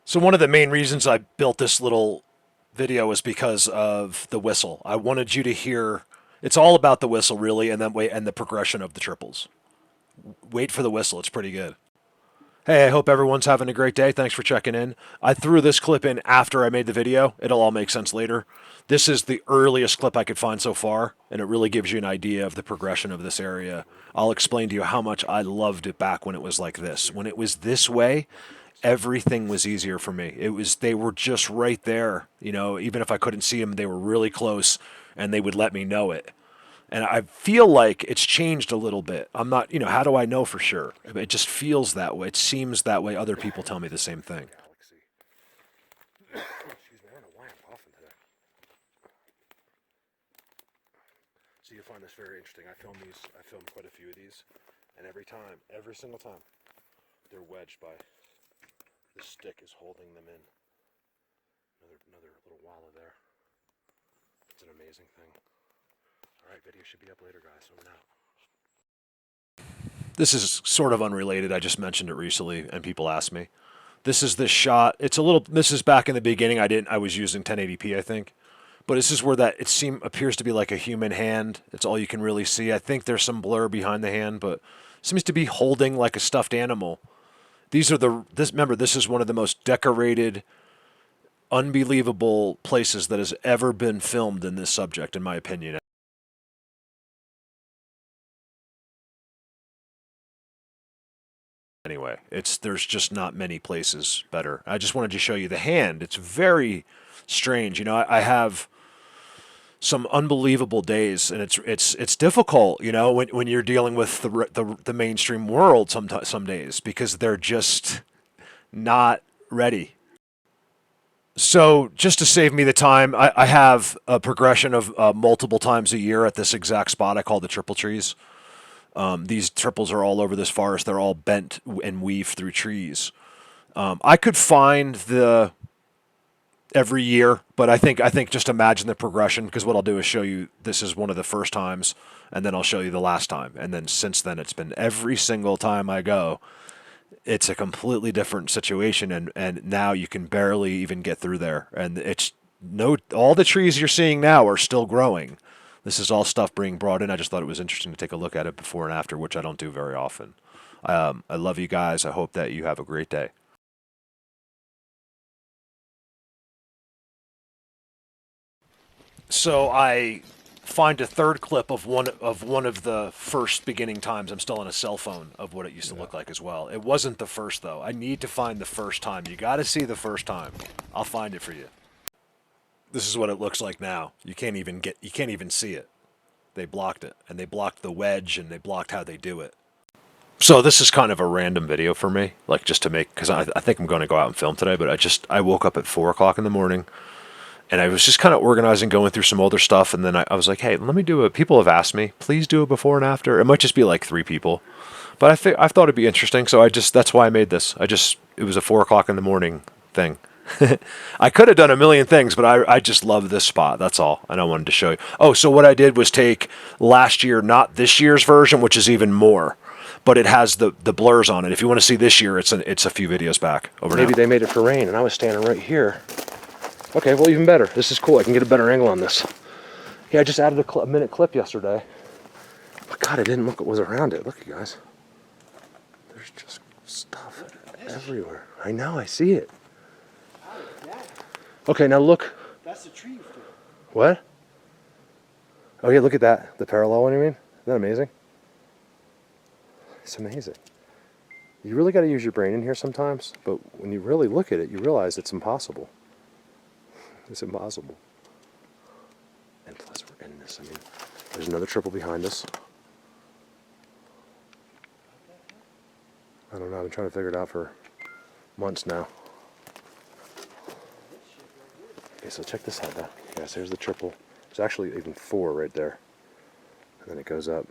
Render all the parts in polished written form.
So one of the main reasons I built this little video was because of the whistle. I wanted you to hear. It's all about the whistle, really, and then wait and the progression of the triples. Wait for the whistle. It's pretty good. Hey, I hope everyone's having a great day. Thanks for checking in. I threw this clip in after I made the video. It'll all make sense later. This is the earliest clip I could find so far, and it really gives you an idea of the progression of this area. I'll explain to you how much I loved it back when it was like this. When it was this way, everything was easier for me. They were just right there. Even if I couldn't see them, they were really close, and they would let me know it. And I feel like it's changed a little bit. I'm not, how do I know for sure? It just feels that way. It seems that way. Other people tell me the same thing. Galaxy. Excuse me, I don't know why I'm coughing today. So you find this very interesting. I filmed quite a few of these, and every single time, they're wedged by the stick is holding them in. Another little wallow there. It's an amazing thing. Alright, video should be up later, guys. Over now. This is sort of unrelated. I just mentioned it recently, and people ask me. This is this shot. This is back in the beginning. I was using 1080p, I think. But this is where appears to be like a human hand. It's all you can really see. I think there's some blur behind the hand, but it seems to be holding like a stuffed animal. Remember, this is one of the most decorated, unbelievable places that has ever been filmed in this subject, in my opinion. Anyway, there's just not many places better. I just wanted to show you the hand. It's very strange. I have some unbelievable days, and it's difficult. When you're dealing with the mainstream world some days, because they're just not ready. So just to save me the time, I have a progression of multiple times a year at this exact spot I call the triple trees. These triples are all over this forest. They're all bent and weaved through trees. I could find every year, but I think just imagine the progression, because what I'll do is show you this is one of the first times, and then I'll show you the last time, and then since then it's been every single time I go. It's a completely different situation, and now you can barely even get through there, and all the trees you're seeing now are still growing. This is all stuff being brought in. I just thought it was interesting to take a look at it before and after, which I don't do very often. I love you guys. I hope that you have a great day. So I find a third clip of one of the first beginning times. I'm still on a cell phone of what it used to look like as well. It wasn't the first, though. I need to find the first time. You got to see the first time. I'll find it for you. This is what it looks like now. You can't even see it. They blocked it, and they blocked the wedge, and they blocked how they do it. So this is kind of a random video for me, like just to make, because I think I'm going to go out and film today, but I woke up at 4 o'clock in the morning, and I was just kind of organizing, going through some older stuff, and then I was like, hey, let me do it. People have asked me, please do a before and after. It might just be like 3 people, but I thought it'd be interesting, so that's why I made this. It was a 4 o'clock in the morning thing. I could have done a million things, but I just love this spot. That's all. And I wanted to show you. Oh, so what I did was take last year, not this year's version, which is even more, but it has the blurs on it. If you want to see this year, it's a few videos back. Maybe they made it for rain, and I was standing right here. Okay, well, even better. This is cool. I can get a better angle on this. Yeah, I just added a minute clip yesterday. But God, I didn't look what was around it. Look, you guys. There's just stuff everywhere. I know, I see it. Okay, now look. That's the tree. What? Oh yeah, look at that. The parallel one, you mean? Isn't that amazing? It's amazing. You really got to use your brain in here sometimes, but when you really look at it, you realize it's impossible. It's impossible. And plus we're in this. I mean, there's another triple behind us. I don't know. I've been trying to figure it out for months now. Okay, so check this out now. Yes, there's the triple. There's actually even 4 right there. And then it goes up.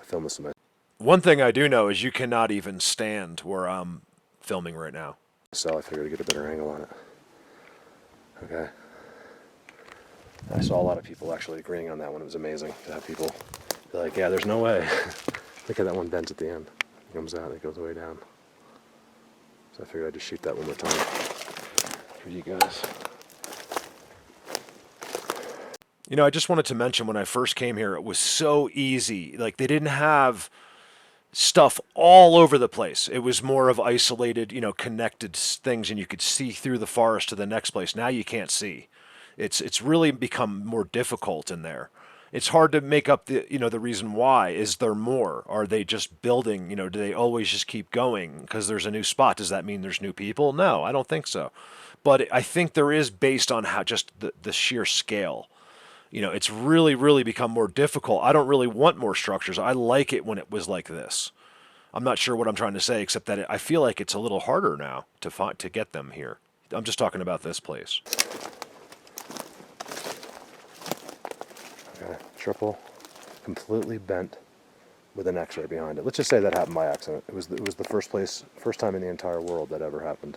I filmed this in my... One thing I do know is you cannot even stand where I'm filming right now. So I figured to get a better angle on it. Okay. I saw a lot of people actually agreeing on that one. It was amazing to have people be like, yeah, there's no way. Look at that one bends at the end. It comes out, it goes way down. So I figured I'd just shoot that one more time for you guys. You know, I just wanted to mention when I first came here, it was so easy. Like, they didn't have stuff all over the place. It was more of isolated, connected things, and you could see through the forest to the next place. Now you can't see. It's really become more difficult in there. It's hard to make up the reason why. Is there more? Are they just building? Do they always just keep going because there's a new spot? Does that mean there's new people? No, I don't think so. But I think there is, based on how just the sheer scale. It's really, really become more difficult. I don't really want more structures. I like it when it was like this. I'm not sure what I'm trying to say, except that I feel like it's a little harder now to get them here. I'm just talking about this place. Okay, triple, completely bent with an X right behind it. Let's just say that happened by accident. It was the first time in the entire world that ever happened.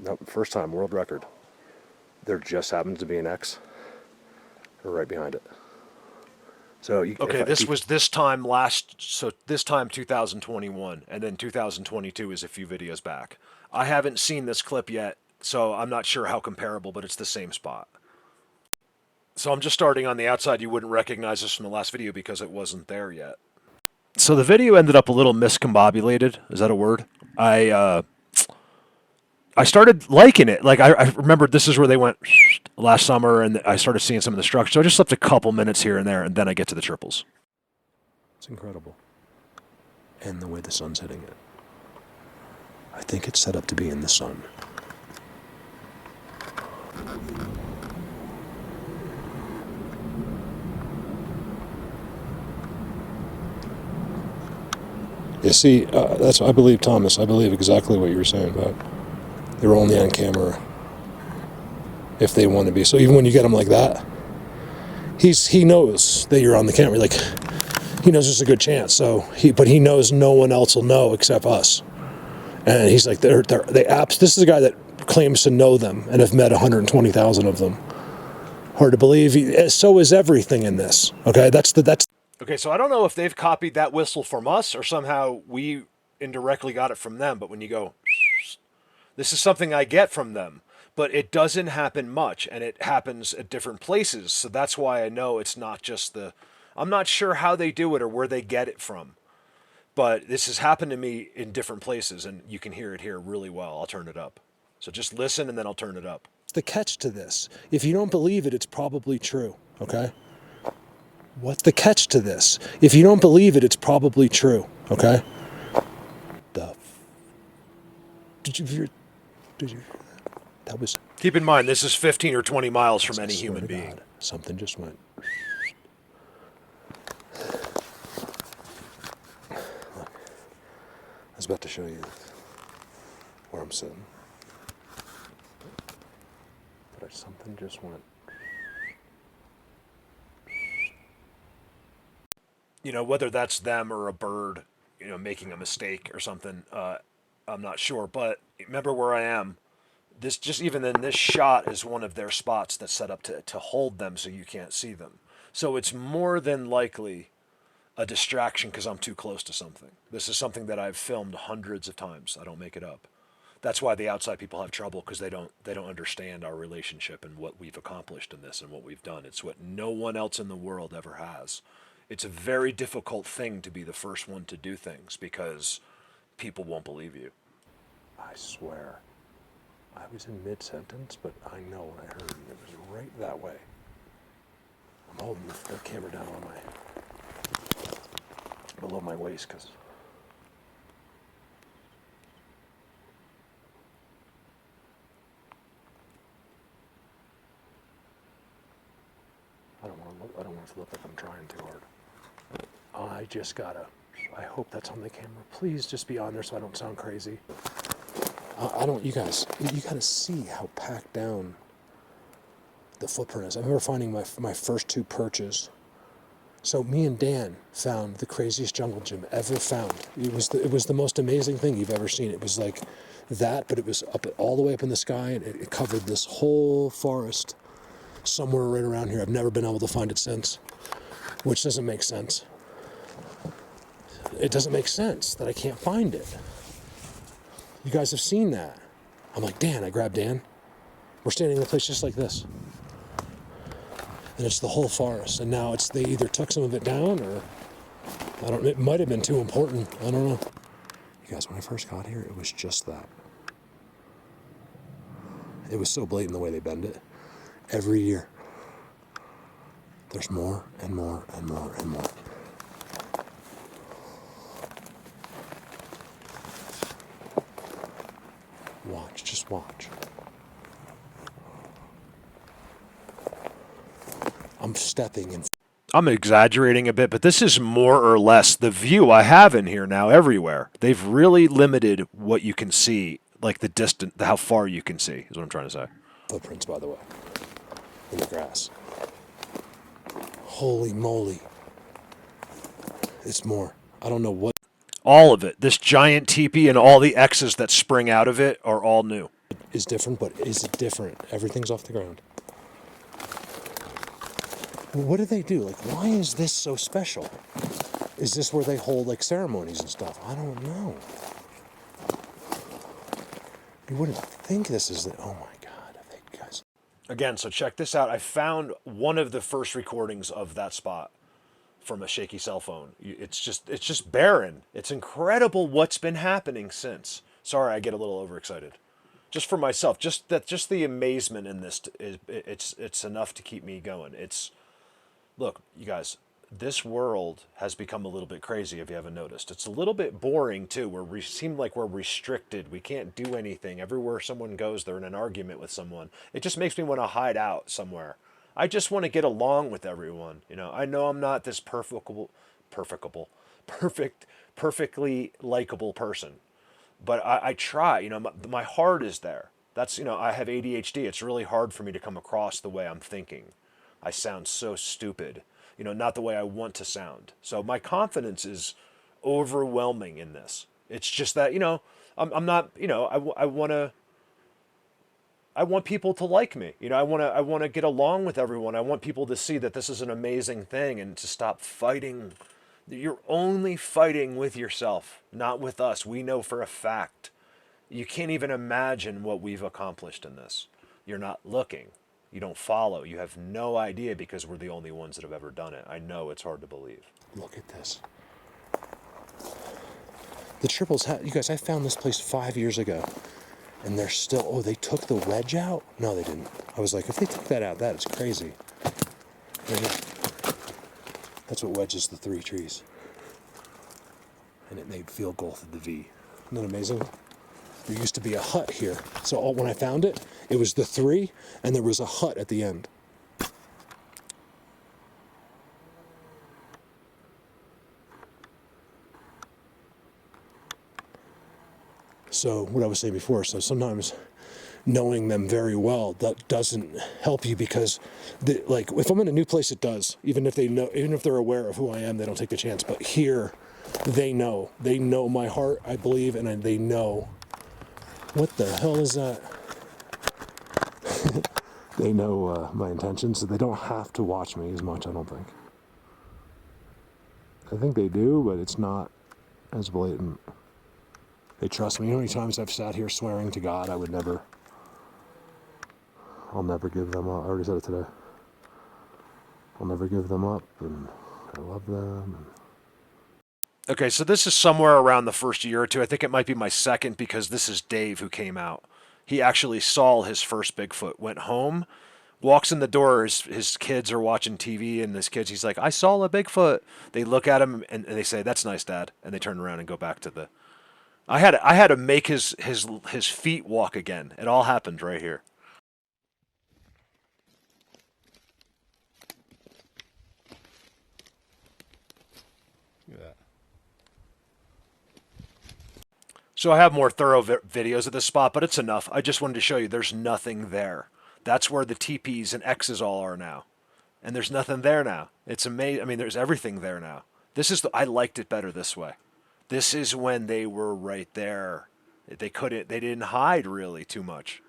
No, first time, world record. There just happens to be an X right behind it. So this time 2021, and then 2022 is a few videos back. I haven't seen this clip yet, so I'm not sure how comparable, but it's the same spot. So I'm just starting on the outside. You wouldn't recognize this from the last video because it wasn't there yet. So the video ended up a little miscombobulated. Is that a word? I started liking it. Like, I remembered this is where they went last summer, and I started seeing some of the structure. So I just left a couple minutes here and there, and then I get to the triples. It's incredible. And the way the sun's hitting it. I think it's set up to be in the sun. You see, I believe, Thomas, I believe exactly what you were saying about they were only on camera if they want to be. So even when you get him like that, he knows that you're on the camera. Like, he knows there's a good chance. But he knows no one else will know except us. And he's like, this is a guy that claims to know them and have met 120,000 of them. Hard to believe. So is everything in this. Okay, that's. Okay, so I don't know if they've copied that whistle from us or somehow we indirectly got it from them. But when you go, this is something I get from them. But it doesn't happen much, and it happens at different places. So that's why I know it's not just I'm not sure how they do it or where they get it from. But this has happened to me in different places, and you can hear it here really well. I'll turn it up. So just listen, and then I'll turn it up. The catch to this. If you don't believe it, it's probably true, okay? What's the catch to this? If you don't believe it, it's probably true, okay? Did you hear that was... Keep in mind, this is 15 or 20 miles from any human being. God, something just went... Look, I was about to show you where I'm sitting. But something just went... Whether that's them or a bird, making a mistake or something, I'm not sure. But remember where I am. Even in this shot is one of their spots that's set up to hold them so you can't see them. So it's more than likely a distraction because I'm too close to something. This is something that I've filmed hundreds of times. I don't make it up. That's why the outside people have trouble, because they don't understand our relationship and what we've accomplished in this and what we've done. It's what no one else in the world ever has. It's a very difficult thing to be the first one to do things because people won't believe you. I swear. I was in mid-sentence, but I know when I heard it. It was right that way. I'm holding the camera down on below my waist because I don't want to look like I'm trying too hard. I hope that's on the camera. Please just be on there so I don't sound crazy. You gotta see how packed down the footprint is. I remember finding my first two perches. So me and Dan found the craziest jungle gym ever found. It was the most amazing thing you've ever seen. It was like that, but it was all the way up in the sky, and it covered this whole forest somewhere right around here. I've never been able to find it since, which doesn't make sense. It doesn't make sense that I can't find it. You guys have seen that. I'm like, Dan, I grabbed Dan. We're standing in a place just like this. And it's the whole forest. And now they either took some of it down or, it might have been too important. I don't know. You guys, when I first got here, it was just that. It was so blatant the way they bend it. Every year, there's more and more and more and more. Watch, just watch. I'm stepping in. I'm exaggerating a bit, but this is more or less the view I have in here now everywhere. They've really limited what you can see, like the distance, how far you can see, is what I'm trying to say. Footprints, by the way, in the grass. Holy moly. It's more. I don't know what. All of it. This giant teepee and all the X's that spring out of it are all new. Is different, but is it different? Everything's off the ground. What do they do? Like, why is this so special? Is this where they hold, like, ceremonies and stuff? I don't know. You wouldn't think this is the... Oh, my God. They, guys. Again, so check this out. I found one of the first recordings of that spot from a shaky cell phone. It's just barren. It's incredible what's been happening since. Sorry, I get a little overexcited. Just for myself, just the amazement in this is it's enough to keep me going. Look, you guys, this world has become a little bit crazy if you haven't noticed. It's a little bit boring too. We seem like we're restricted. We can't do anything. Everywhere someone goes, they're in an argument with someone. It just makes me want to hide out somewhere. I just want to get along with everyone. You know, I know I'm not this perfectly likable person, but I try. You know, my heart is there. That's, you know, I have ADHD. It's really hard for me to come across the way I'm thinking. I sound so stupid, you know, not the way I want to sound. So my confidence is overwhelming in this. It's just that, you know, I'm not, you know, I want people to like me. You know, I want to get along with everyone. I want people to see that this is an amazing thing and to stop fighting. You're only fighting with yourself, not with us. We know for a fact. You can't even imagine what we've accomplished in this. You're not looking. You don't follow. You have no idea because we're the only ones that have ever done it. I know it's hard to believe. Look at this. The triples, you guys, I found this place 5 years ago. And they're still, oh, they took the wedge out? No, they didn't. I was like, if they took that out, that is crazy. That's what wedges the 3 trees. And it made field goal through the V. Isn't that amazing? There used to be a hut here. So when I found it, it was the 3, and there was a hut at the end. So what I was saying before, so sometimes knowing them very well, that doesn't help you because, like, if I'm in a new place, it does. Even if they're aware of who I am, they don't take the chance. But here, they know my heart, I believe, and they know. What the hell is that? They know my intentions, so they don't have to watch me as much, I don't think. I think they do, but it's not as blatant. They trust me. You know how many times I've sat here swearing to God I'll never give them up. I already said it today. I'll never give them up, and I love them. Okay, so this is somewhere around the first year or two. I think it might be my second because this is Dave who came out. He actually saw his first Bigfoot, went home, walks in the door, his kids are watching TV, and he's like, I saw a Bigfoot. They look at him, and they say, that's nice, Dad. And they turn around and go back to the... I had to make his feet walk again. It all happened right here. Look at that. So I have more thorough videos of this spot, but it's enough. I just wanted to show you there's nothing there. That's where the teepees and X's all are now. And there's nothing there now. It's amazing. I mean, there's everything there now. I liked it better this way. This is when they were right there. They didn't hide really too much.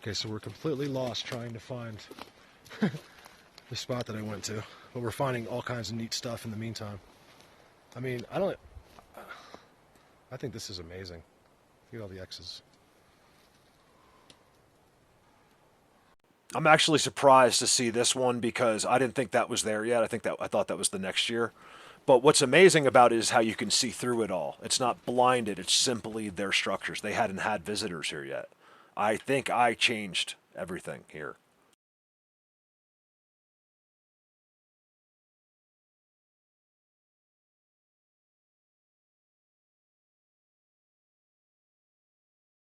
Okay, so we're completely lost trying to find the spot that I went to, but we're finding all kinds of neat stuff in the meantime. I mean, I think this is amazing. Look at all the X's. I'm actually surprised to see this one because I didn't think that was there yet. I thought that was the next year. But what's amazing about it is how you can see through it all. It's not blinded, it's simply their structures. They hadn't had visitors here yet. I think I changed everything here.